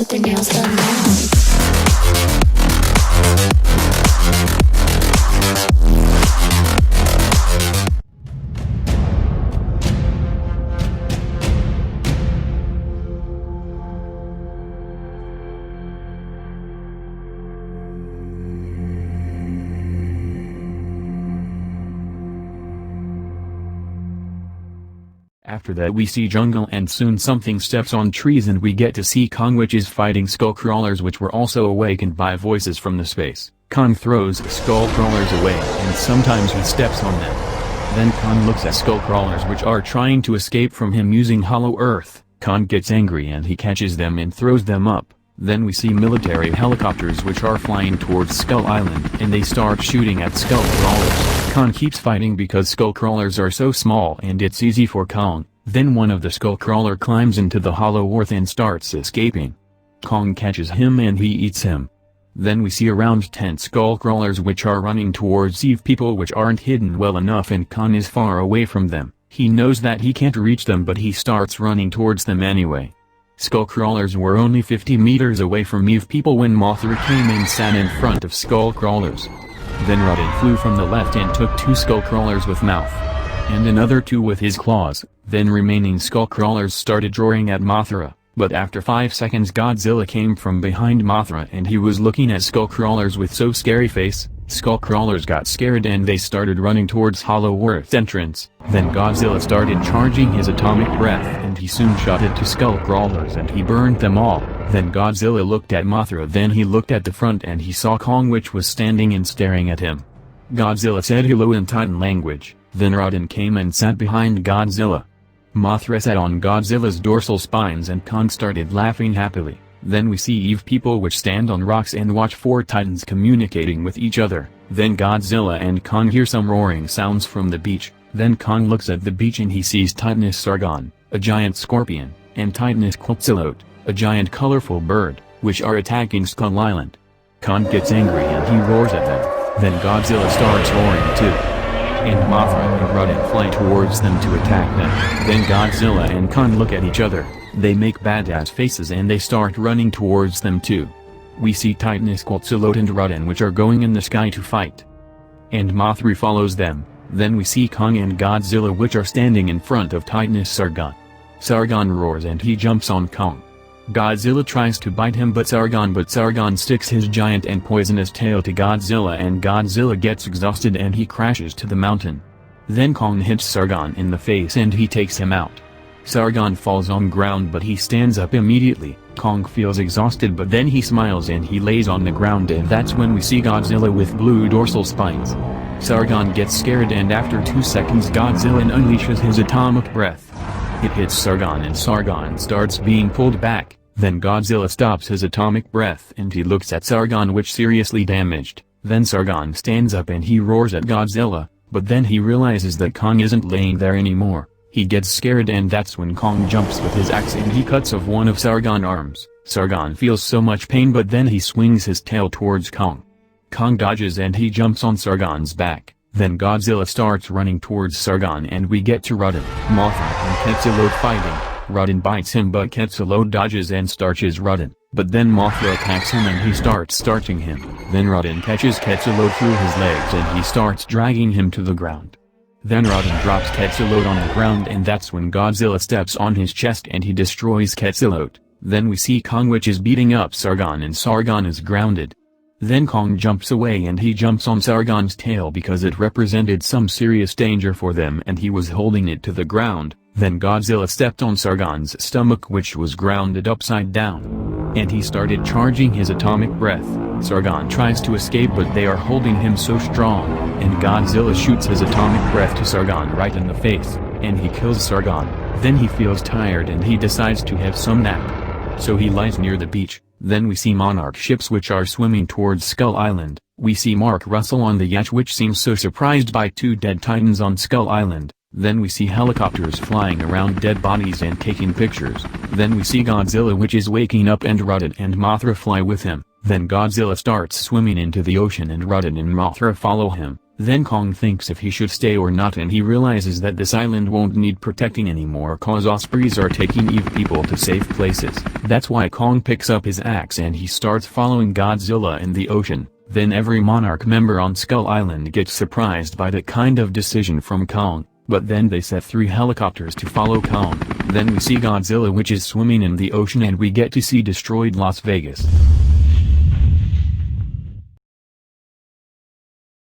with their nails done now. After that we see jungle and soon something steps on trees and we get to see Kong, which is fighting skull crawlers which were also awakened by voices from the space. Kong throws skull crawlers away and sometimes he steps on them. Then Kong looks at skull crawlers which are trying to escape from him using hollow earth. Kong gets angry and he catches them and throws them up. Then we see military helicopters which are flying towards Skull Island and they start shooting at skull crawlers. Kong keeps fighting because skull crawlers are so small and it's easy for Kong. Then one of the skull crawler climbs into the hollow earth and starts escaping. Kong catches him and he eats him. Then we see around 10 skull crawlers which are running towards Eve people which aren't hidden well enough and Kong is far away from them. He knows that he can't reach them but he starts running towards them anyway. Skull crawlers were only 50 meters away from Eve people when Mothra came and sat in front of skull crawlers. Then Rodin flew from the left and took 2 skull crawlers with mouth. And another 2 with his claws. Then remaining skull crawlers started roaring at Mothra. But after 5 seconds Godzilla came from behind Mothra and he was looking at skull crawlers with so scary face. Skull crawlers got scared and they started running towards Hollow Earth entrance. Then Godzilla started charging his atomic breath and he soon shot it to skull crawlers and he burned them all. Then Godzilla looked at Mothra, then he looked at the front and he saw Kong which was standing and staring at him. Godzilla said hello in Titan language. Then Rodin came and sat behind Godzilla. Mothra sat on Godzilla's dorsal spines and Kong started laughing happily. Then we see Eve people which stand on rocks and watch 4 titans communicating with each other. Then Godzilla and Kong hear some roaring sounds from the beach. Then Kong looks at the beach and he sees Titanus Sargon, a giant scorpion, and Titanus Quetzalcoatl, a giant colorful bird, which are attacking Skull Island. Kong gets angry and he roars at them. Then Godzilla starts roaring too. And Mothra and Rodin fly towards them to attack them. Then Godzilla and Kong look at each other. They make badass faces and they start running towards them too. We see Titanus Quetzalcoatl and Rodin which are going in the sky to fight. And Mothra follows them. Then we see Kong and Godzilla which are standing in front of Titanus Sargon. Sargon roars and he jumps on Kong. Godzilla tries to bite him but Sargon sticks his giant and poisonous tail to Godzilla and Godzilla gets exhausted and he crashes to the mountain. Then Kong hits Sargon in the face and he takes him out. Sargon falls on ground but he stands up immediately. Kong feels exhausted but then he smiles and he lays on the ground and that's when we see Godzilla with blue dorsal spines. Sargon gets scared and after 2 seconds Godzilla unleashes his atomic breath. It hits Sargon and Sargon starts being pulled back. Then Godzilla stops his atomic breath and he looks at Sargon which seriously damaged. Then Sargon stands up and he roars at Godzilla, but then he realizes that Kong isn't laying there anymore. He gets scared and that's when Kong jumps with his axe and he cuts off one of Sargon's arms. Sargon feels so much pain but then he swings his tail towards Kong. Kong dodges and he jumps on Sargon's back. Then Godzilla starts running towards Sargon and we get to Rodin, Mothra and Quetzalcoatl fighting. Rodin bites him but Quetzalcoatl dodges and starches Rodin, but then Mothra attacks him and he starts starching him. Then Rodin catches Quetzalcoatl through his legs and he starts dragging him to the ground. Then Rodin drops Quetzalcoatl on the ground and that's when Godzilla steps on his chest and he destroys Quetzalcoatl. Then we see Kong which is beating up Sargon and Sargon is grounded. Then Kong jumps away and he jumps on Sargon's tail because it represented some serious danger for them and he was holding it to the ground. Then Godzilla stepped on Sargon's stomach which was grounded upside down. And he started charging his atomic breath. Sargon tries to escape but they are holding him so strong, and Godzilla shoots his atomic breath to Sargon right in the face, and he kills Sargon. Then he feels tired and he decides to have some nap. So he lies near the beach. Then we see Monarch ships which are swimming towards Skull Island. We see Mark Russell on the yacht which seems so surprised by 2 dead titans on Skull Island. Then we see helicopters flying around dead bodies and taking pictures. Then we see Godzilla which is waking up and Rodin and Mothra fly with him. Then Godzilla starts swimming into the ocean and Rodin and Mothra follow him. Then Kong thinks if he should stay or not, and he realizes that this island won't need protecting anymore cause Ospreys are taking Eve people to safe places. That's why Kong picks up his axe and he starts following Godzilla in the ocean. Then every Monarch member on Skull Island gets surprised by that kind of decision from Kong, but then they set 3 helicopters to follow Kong. Then we see Godzilla which is swimming in the ocean and we get to see destroyed Las Vegas.